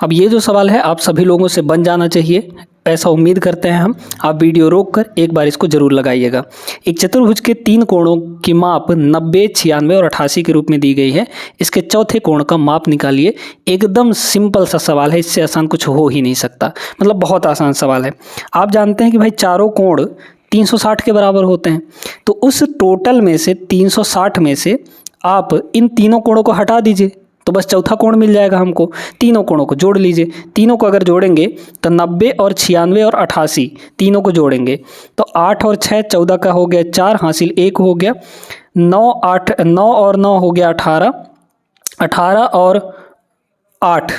अब ये जो सवाल है आप सभी लोगों से बन जाना चाहिए, ऐसा उम्मीद करते हैं हम। आप वीडियो रोककर एक बार इसको जरूर लगाइएगा। एक चतुर्भुज के 3 कोणों की माप 90, 96 और 88 के रूप में दी गई है। इसके चौथे कोण का माप निकालिए। एकदम सिंपल सा सवाल है, इससे आसान कुछ हो ही नहीं सकता, मतलब बहुत आसान सवाल है। आप जानते हैं कि भाई चारों कोण 360 के बराबर होते हैं, तो उस टोटल में से 360 में से आप इन तीनों कोणों को हटा दीजिए तो बस चौथा कोण मिल जाएगा हमको। तीनों कोणों को जोड़ लीजिए। तीनों को अगर जोड़ेंगे तो 90 और 96 और 88 तीनों को जोड़ेंगे तो 8 और 6 14 का हो गया 4, हासिल 1 हो गया। 9 और 9 हो गया 18, 18 और 8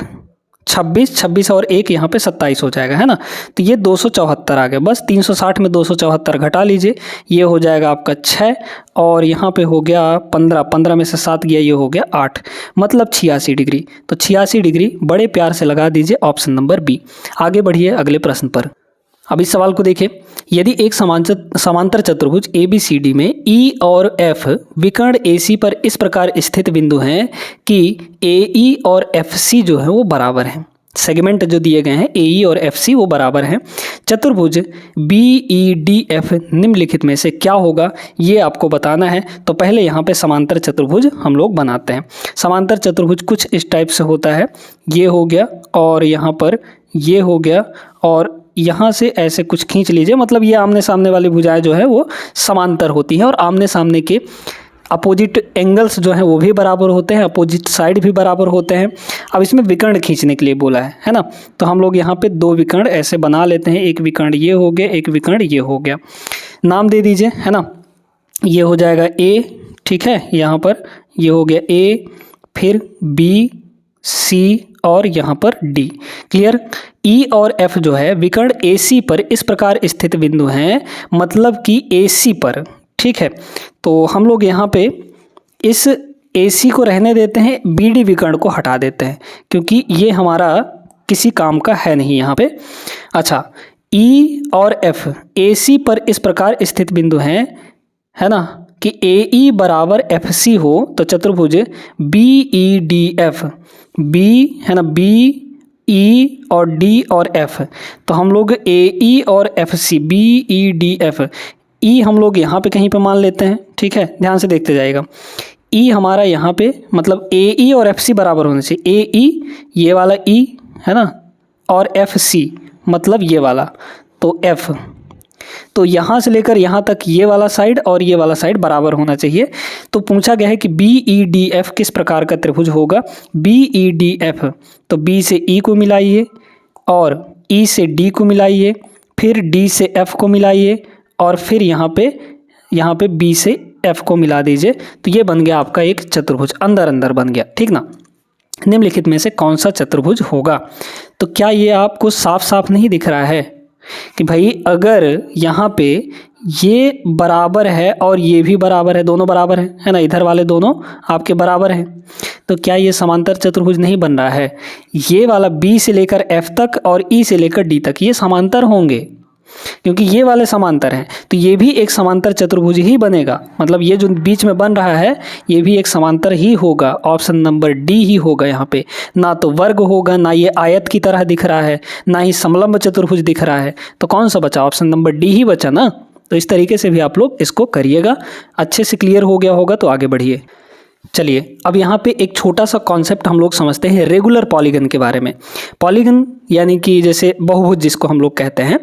26, 26 और 1 यहाँ पे 27 हो जाएगा, है ना। तो ये 274 आ गया। बस 360 में 274 घटा लीजिए, ये हो जाएगा आपका 6 और यहाँ पे हो गया 15, 15 में से 7 गया, ये हो गया 8, मतलब 86 डिग्री। तो 86 डिग्री बड़े प्यार से लगा दीजिए ऑप्शन नंबर बी। आगे बढ़िए अगले प्रश्न पर। अब इस सवाल को देखिए। यदि एक समांतर चतुर्भुज ABCD में E और F विकर्ण AC पर इस प्रकार स्थित बिंदु हैं कि AE और FC जो है वो बराबर हैं। सेगमेंट जो दिए गए हैं AE और FC वो बराबर हैं। चतुर्भुज BEDF निम्नलिखित में से क्या होगा, ये आपको बताना है। तो पहले यहाँ पे समांतर चतुर्भुज हम लोग बनाते हैं। समांतर चतुर्भुज कुछ इस टाइप से होता है। ये हो गया और यहाँ पर ये हो गया और यहाँ से ऐसे कुछ खींच लीजिए, मतलब ये आमने सामने वाली भुजाएं जो है वो समांतर होती हैं और आमने सामने के अपोजिट एंगल्स जो हैं वो भी बराबर होते हैं, अपोजिट साइड भी बराबर होते हैं। अब इसमें विकर्ण खींचने के लिए बोला है ना। तो हम लोग यहाँ पे 2 विकर्ण ऐसे बना लेते हैं। एक विकर्ण ये हो गया, एक विकर्ण ये हो गया। नाम दे दीजिए, है ना। ये हो जाएगा A, ठीक है। यहाँ पर ये हो गया A, फिर B, C और यहाँ पर D। क्लियर। E और F जो है विकर्ण AC पर इस प्रकार स्थित बिंदु हैं, मतलब कि AC पर, ठीक है। तो हम लोग यहाँ पे इस AC को रहने देते हैं, BD विकर्ण को हटा देते हैं क्योंकि ये हमारा किसी काम का है नहीं यहाँ पे। अच्छा, E और F AC पर इस प्रकार स्थित बिंदु हैं, है ना, कि AE बराबर FC हो तो चतुर्भुज BEDF, B है ना, B E और D और F, तो हम लोग AE और FC BEDF, E हम लोग यहाँ पे कहीं पे मान लेते हैं, ठीक है। ध्यान से देखते जाइएगा। E हमारा यहाँ पे मतलब AE और FC बराबर होने से AE ये वाला E है ना, और FC मतलब ये वाला, तो F, तो यहाँ से लेकर यहाँ तक ये वाला साइड और ये वाला साइड बराबर होना चाहिए। तो पूछा गया है कि BEDF किस प्रकार का त्रिभुज होगा। BEDF तो B से E को मिलाइए और E से D को मिलाइए, फिर D से F को मिलाइए और फिर यहाँ पे B से F को मिला दीजिए। तो ये बन गया आपका एक चतुर्भुज, अंदर अंदर बन गया, ठीक ना। निम्नलिखित में से कौन सा चतुर्भुज होगा। तो क्या ये आपको साफ साफ नहीं दिख रहा है कि भाई अगर यहाँ पे ये बराबर है और ये भी बराबर है, दोनों बराबर हैं, है ना, इधर वाले दोनों आपके बराबर हैं, तो क्या ये समांतर चतुर्भुज नहीं बन रहा है। ये वाला B से लेकर F तक और E से लेकर D तक ये समांतर होंगे क्योंकि ये वाले समांतर हैं, तो ये भी एक समांतर चतुर्भुज ही बनेगा। मतलब ये जो बीच में बन रहा है ये भी एक समांतर ही होगा। ऑप्शन नंबर D ही होगा यहाँ पे। ना तो वर्ग होगा, ना ये आयत की तरह दिख रहा है, ना ही समलंब चतुर्भुज दिख रहा है, तो कौन सा बचा, ऑप्शन नंबर D ही बचा ना। तो इस तरीके से भी आप लोग इसको करिएगा। अच्छे से क्लियर हो गया होगा तो आगे बढ़िए। चलिए अब यहाँ पे एक छोटा सा कॉन्सेप्ट हम लोग समझते हैं रेगुलर पॉलीगन के बारे में। पॉलीगन यानी कि जैसे बहुभुज जिसको हम लोग कहते हैं।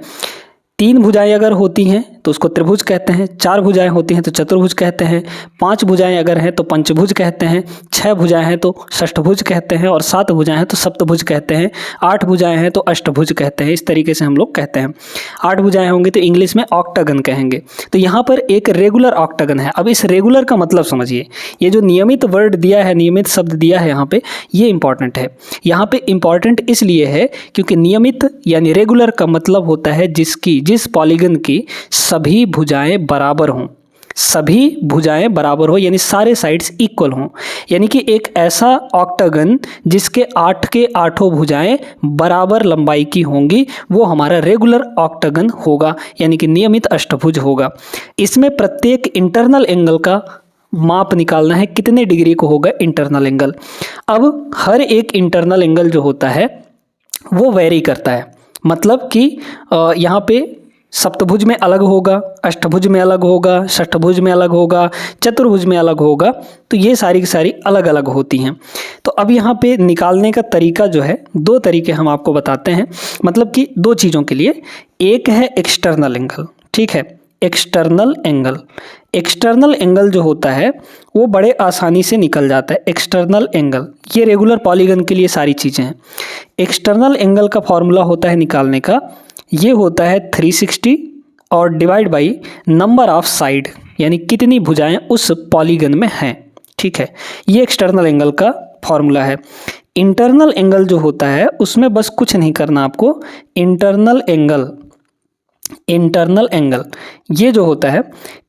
3 भुजाएं अगर होती हैं तो उसको त्रिभुज कहते हैं, 4 भुजाएं होती हैं तो चतुर्भुज कहते हैं, 5 भुजाएं अगर हैं तो पंचभुज कहते हैं, 6 भुजाएं हैं तो षष्ठभुज कहते हैं और 7 भुजाएं हैं तो सप्तभुज कहते हैं, 8 भुजाएं हैं तो अष्टभुज कहते हैं। इस तरीके से हम लोग कहते हैं। 8 भुजाएं होंगी तो इंग्लिश में ऑक्टागन कहेंगे। तो यहाँ पर एक रेगुलर ऑक्टागन है। अब इस रेगुलर का मतलब समझिए, ये जो नियमित वर्ड दिया है, नियमित शब्द दिया है यहाँ पे, ये इंपॉर्टेंट है। यहाँ पे इंपॉर्टेंट इसलिए है क्योंकि नियमित यानी रेगुलर का मतलब होता है जिस पॉलीगन की सभी भुजाएं बराबर हों, सभी भुजाएं बराबर हो यानी सारे साइड्स इक्वल हों। यानी कि एक ऐसा ऑक्टागन जिसके 8 के 8 भुजाएं बराबर लंबाई की होंगी वो हमारा रेगुलर ऑक्टागन होगा, यानी कि नियमित अष्टभुज होगा। इसमें प्रत्येक इंटरनल एंगल का माप निकालना है, कितने डिग्री को होगा इंटरनल एंगल। अब हर एक इंटरनल एंगल जो होता है वो वेरी करता है। मतलब कि यहाँ पे सप्तभुज में अलग होगा, अष्टभुज में अलग होगा, षष्ठभुज में अलग होगा, चतुर्भुज में अलग होगा, तो ये सारी की सारी अलग अलग होती हैं। तो अब यहाँ पे निकालने का तरीका जो है, दो तरीके हम आपको बताते हैं, मतलब कि दो चीज़ों के लिए। एक है एक्सटर्नल एंगल, ठीक है, एक्सटर्नल एंगल। एक्सटर्नल एंगल जो होता है वो बड़े आसानी से निकल जाता है। एक्सटर्नल एंगल, ये रेगुलर पॉलीगन के लिए सारी चीज़ें हैं। एक्सटर्नल एंगल का फॉर्मूला होता है निकालने का, ये होता है 360 और divide by number of side, यानी कितनी भुजाएं उस पॉलीगन में हैं, ठीक है। ये एक्सटर्नल एंगल का फॉर्मूला है। इंटरनल एंगल जो होता है उसमें बस कुछ नहीं करना आपको। इंटरनल एंगल ये जो होता है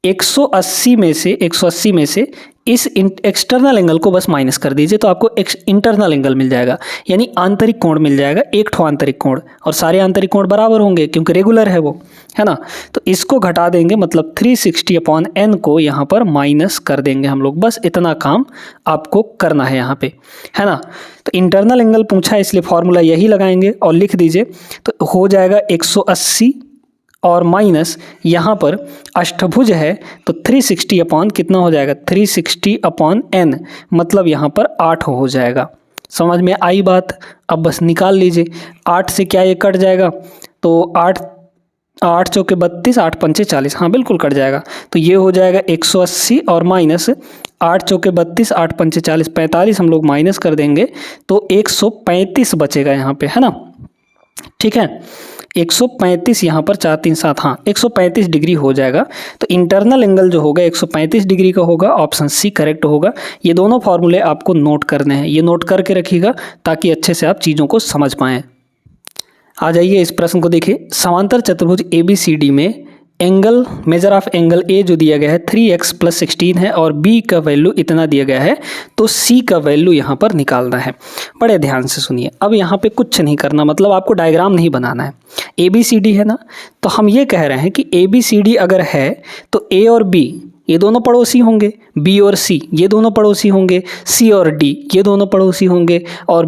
180 में से इस एक्सटर्नल एंगल को बस माइनस कर दीजिए तो आपको इंटरनल एंगल मिल जाएगा, यानी आंतरिक कोण मिल जाएगा, एक ठो आंतरिक कोण, और सारे आंतरिक कोण बराबर होंगे क्योंकि रेगुलर है वो, है ना। तो इसको घटा देंगे, मतलब 360/n को यहाँ पर माइनस कर देंगे हम लोग। बस इतना काम आपको करना है यहाँ पे, है ना। तो इंटरनल एंगल पूछा है इसलिए फॉर्मूला यही लगाएंगे और लिख दीजिए, तो हो जाएगा 180 और माइनस यहाँ पर अष्टभुज है तो 360 अपॉन कितना हो जाएगा, 360/n, मतलब यहाँ पर 8 हो जाएगा। समझ में आई बात। अब बस निकाल लीजिए, 8 से क्या ये कट जाएगा, तो 8 चौके 32, 8 पंचे 40, हाँ बिल्कुल कट जाएगा। तो ये हो जाएगा 180 और माइनस 8 चौके 32, 8 पंचे 40, 45 हम लोग माइनस कर देंगे तो 135 बचेगा यहाँ पे, है ना, ठीक है। 135 यहाँ पर 4 3 7, हाँ 135 डिग्री हो जाएगा। तो इंटरनल एंगल जो होगा 135 डिग्री का होगा, ऑप्शन सी करेक्ट होगा। ये दोनों फॉर्मूले आपको नोट करने हैं, ये नोट करके रखिएगा ताकि अच्छे से आप चीज़ों को समझ पाएँ। आ जाइए इस प्रश्न को देखिए। समांतर चतुर्भुज ABCD में angle, measure of angle A जो दिया गया है 3x + 16 है और बी का वैल्यू इतना दिया गया है, तो सी का वैल्यू यहाँ पर निकालना है। बड़े ध्यान से सुनिए, अब यहाँ पे कुछ नहीं करना, मतलब आपको डायग्राम नहीं बनाना है। ABCD है ना, तो हम ये कह रहे हैं कि ABCD अगर है तो A और B ये दोनों पड़ोसी होंगे, B और C ये दोनों पड़ोसी होंगे, C और D ये दोनों पड़ोसी होंगे, और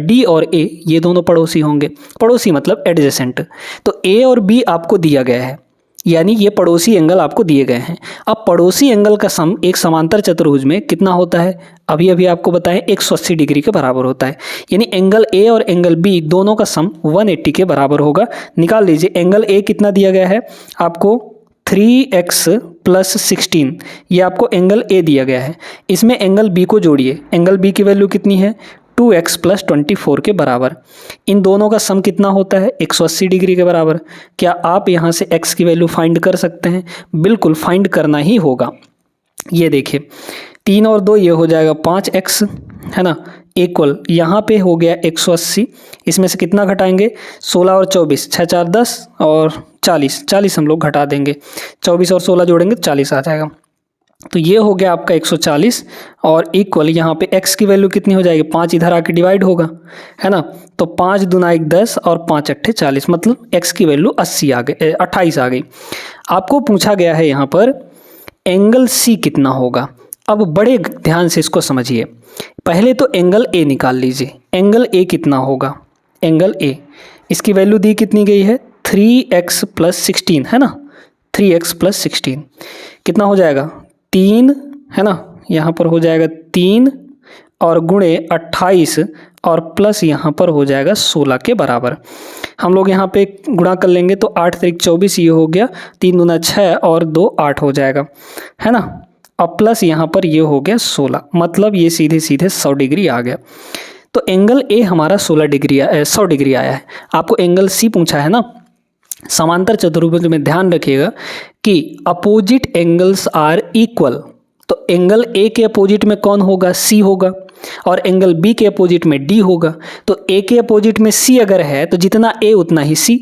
D और A ये दोनों पड़ोसी होंगे। पड़ोसी मतलब एडजेसेंट। तो A और B आपको दिया गया है, यानी ये पड़ोसी एंगल आपको दिए गए हैं। अब पड़ोसी एंगल का सम एक समांतर चतुर्भुज में कितना होता है, अभी अभी आपको बताएं 180 डिग्री के बराबर होता है, यानी एंगल A और एंगल B दोनों का सम 180 के बराबर होगा। निकाल लीजिए। एंगल A कितना दिया गया है आपको, 3x + 16, ये आपको एंगल A दिया गया है। इसमें एंगल B को जोड़िए, एंगल B की वैल्यू कितनी है, 2x + 24 के बराबर। इन दोनों का सम कितना होता है, 180 डिग्री के बराबर। क्या आप यहाँ से x की वैल्यू फाइंड कर सकते हैं, बिल्कुल फाइंड करना ही होगा। ये देखिए 3 और 2 ये हो जाएगा 5x, है ना, इक्वल यहाँ पे हो गया 180। इसमें से कितना घटाएंगे, 16 और 24, 6 4 10 और 40 हम लोग घटा देंगे, 24 और 16 जोड़ेंगे 40 आ जाएगा। तो ये हो गया आपका 140 और इक्वल यहाँ पे x की वैल्यू कितनी हो जाएगी, 5 इधर आके डिवाइड होगा, है ना। तो 5 दूना 1 10 और 5 अट्ठे 40, मतलब x की वैल्यू 80 आ गई, 28 आ गई। आपको पूछा गया है यहाँ पर एंगल C कितना होगा। अब बड़े ध्यान से इसको समझिए। पहले तो एंगल A निकाल लीजिए। एंगल A कितना होगा, एंगल A, इसकी वैल्यू दी कितनी गई है, 3x + 16, है ना, 3x + 16 कितना हो जाएगा, 3, है ना, यहाँ पर हो जाएगा 3 और गुणे 28 और प्लस यहाँ पर हो जाएगा 16 के बराबर। हम लोग यहाँ पे गुणा कर लेंगे तो 8 3 24 ये हो गया, 3 दूना 6 और 2 8 हो जाएगा, है ना। और प्लस यहाँ पर ये हो गया 16, मतलब ये सीधे सीधे 100 डिग्री आ गया। तो एंगल A हमारा 100 डिग्री आया है। आपको एंगल C पूछा है ना। समांतर चतुर्भुज में ध्यान रखिएगा कि अपोजिट एंगल्स आर इक्वल। तो एंगल A के अपोजिट में कौन होगा, C होगा, और एंगल B के अपोजिट में D होगा। तो A के अपोजिट में C अगर है तो जितना A उतना ही C,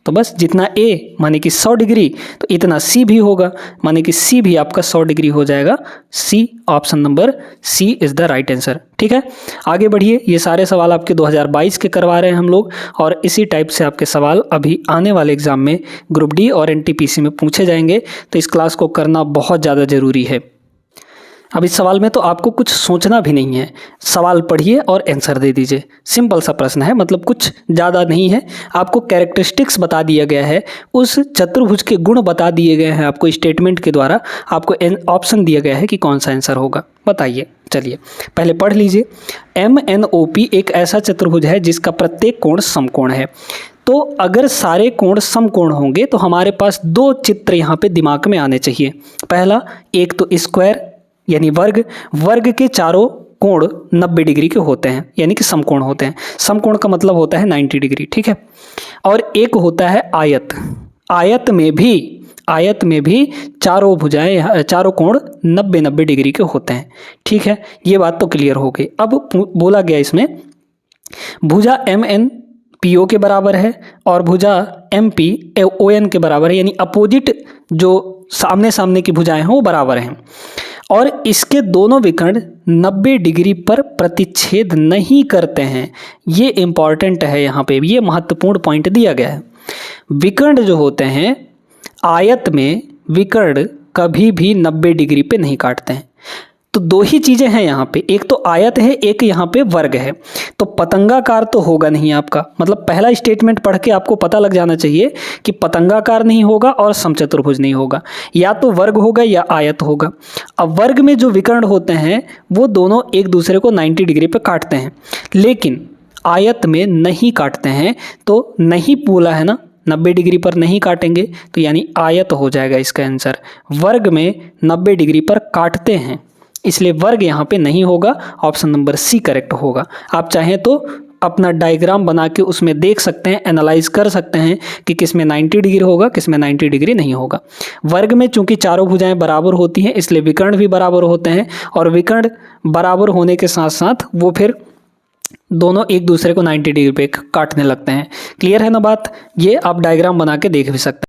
तो बस जितना A माने कि 100 डिग्री तो इतना C भी होगा, माने कि C भी आपका 100 डिग्री हो जाएगा। C, option number C is the right answer. ठीक है, आगे बढ़िए। ये सारे सवाल आपके 2022 के करवा रहे हैं हम लोग, और इसी टाइप से आपके सवाल अभी आने वाले एग्जाम में ग्रुप डी और NTPC में पूछे जाएंगे, तो इस क्लास को करना बहुत ज़्यादा ज़रूरी है। अब इस सवाल में तो आपको कुछ सोचना भी नहीं है, सवाल पढ़िए और आंसर दे दीजिए। सिंपल सा प्रश्न है, मतलब कुछ ज़्यादा नहीं है। आपको कैरेक्टरिस्टिक्स बता दिया गया है, उस चतुर्भुज के गुण बता दिए गए हैं आपको स्टेटमेंट के द्वारा। आपको ऑप्शन दिया गया है कि कौन सा आंसर होगा, बताइए। चलिए पहले पढ़ लीजिए। MNOP एक ऐसा चतुर्भुज है जिसका प्रत्येक कोण समकोण है। तो अगर सारे कोण समकोण होंगे तो हमारे पास दो चित्र यहाँ पे दिमाग में आने चाहिए। पहला, एक तो स्क्वायर यानी वर्ग के चारों कोण 90 डिग्री के होते हैं, यानी कि समकोण होते हैं। समकोण का मतलब होता है 90 डिग्री, ठीक है। और एक होता है आयत। आयत में भी चारों भुजाएं, चारों कोण 90 डिग्री के होते हैं, ठीक है। ये बात तो क्लियर हो गई। अब बोला गया इसमें भुजा MNPO के बराबर है और भुजा MPON के बराबर है, यानी अपोजिट जो सामने सामने की भुजाएं हैं वो बराबर हैं। और इसके दोनों विकर्ण 90 डिग्री पर प्रतिच्छेद नहीं करते हैं। ये इंपॉर्टेंट है, यहाँ पे ये महत्वपूर्ण पॉइंट दिया गया है। विकर्ण जो होते हैं आयत में, विकर्ण कभी भी 90 डिग्री पे नहीं काटते हैं। तो दो ही चीज़ें हैं यहाँ पे, एक तो आयत है, एक यहाँ पे वर्ग है। तो पतंगाकार तो होगा नहीं आपका, मतलब पहला स्टेटमेंट पढ़ के आपको पता लग जाना चाहिए कि पतंगाकार नहीं होगा और समचतुर्भुज नहीं होगा, या तो वर्ग होगा या आयत होगा। अब वर्ग में जो विकर्ण होते हैं वो दोनों एक दूसरे को 90 डिग्री पे काटते हैं, लेकिन आयत में नहीं काटते हैं। तो नहीं बोला है ना, 90 डिग्री पर नहीं काटेंगे, तो यानी आयत हो जाएगा इसका आंसर। वर्ग में 90 डिग्री पर काटते हैं, इसलिए वर्ग यहाँ पे नहीं होगा। ऑप्शन नंबर सी करेक्ट होगा। आप चाहें तो अपना डायग्राम बना के उसमें देख सकते हैं, एनालाइज कर सकते हैं कि किस में 90 डिग्री होगा, किस में 90 डिग्री नहीं होगा। वर्ग में चूंकि चारों भुजाएं बराबर होती हैं, इसलिए विकर्ण भी बराबर होते हैं, और विकर्ण बराबर होने के साथ साथ वो फिर दोनों एक दूसरे को 90 डिग्री पे काटने लगते हैं। क्लियर है ना बात? ये आप डायग्राम बना के देख भी सकते हैं।